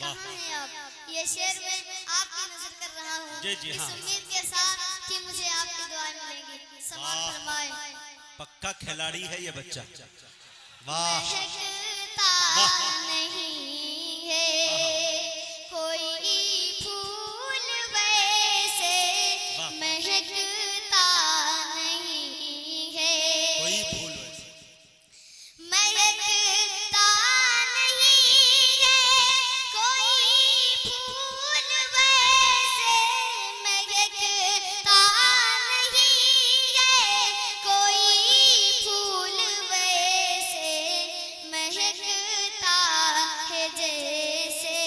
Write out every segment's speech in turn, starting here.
कहाँ हैं आप? ये शेर में आपकी नजर कर रहा हूँ, जी जी इस हाँ। उम्मीद के साथ कि मुझे आपकी दुआएं मिलेंगी। समाअत फरमाए। पक्का खिलाड़ी है ये बच्चा। वाह महकता वाह नहीं है कोई फूल वैसे, वाह। महकता नहीं है कोई फूल वैसे। महकता नहीं है कोई फूल वैसे, महकता नहीं है कोई फूल वैसे, महकता है जैसे,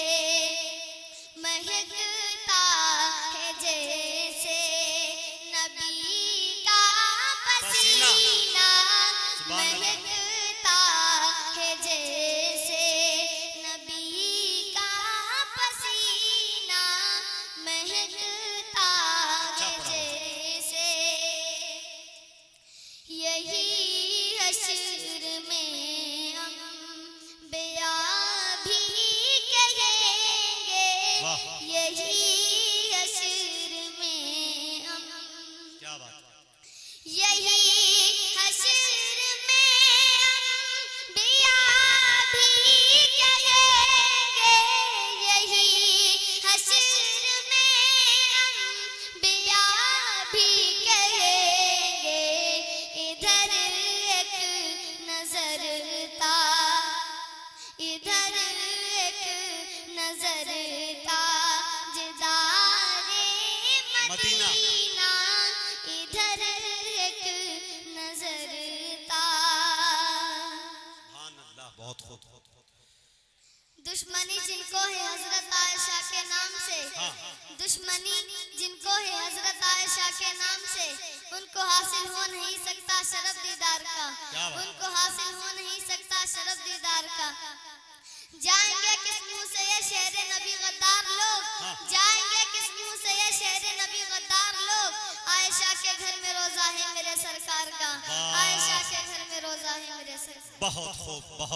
महकता है जैसे नबी का पसीना। पसीना, सुभान अल्लाह। महकता है जैसे नबी का पसीना, महकता अच्छा है पढ़ा। जैसे। यही हश्र में अम्बिया भी कहेंगे, वाह यही हश्र में क्या बात है। यही हश्र में अम्बिया भी कहेंगे, यही हश्र में अम्बिया भी कहेंगे, इधर एक नजर ता, इधर एक नजर ताजदारे मदीना। मदीना, इधर एक नजर ता। सुभान अल्लाह बहुत खूब। दुश्मनी जिनको है हजरत आयशा के नाम से, हाँ। दुश्मनी जिनको है हजरत आयशा के नाम से, उनको हासिल हो नहीं सकता शरफ दीदार का, क्या बात। उनको हासिल हो नहीं सकता शरफ दीदार का। जाएंगे किस मुंह से ये शेर नबी गद्दार लोग, हाँ। जाएंगे किस मुंह से ये शेर नबी गद्दार लोग, आयशा के घर में रोजा है मेरे सरकार का, वाह। आयशा के घर में रोजा है मेरे सरकार। बहुत खूब बहुत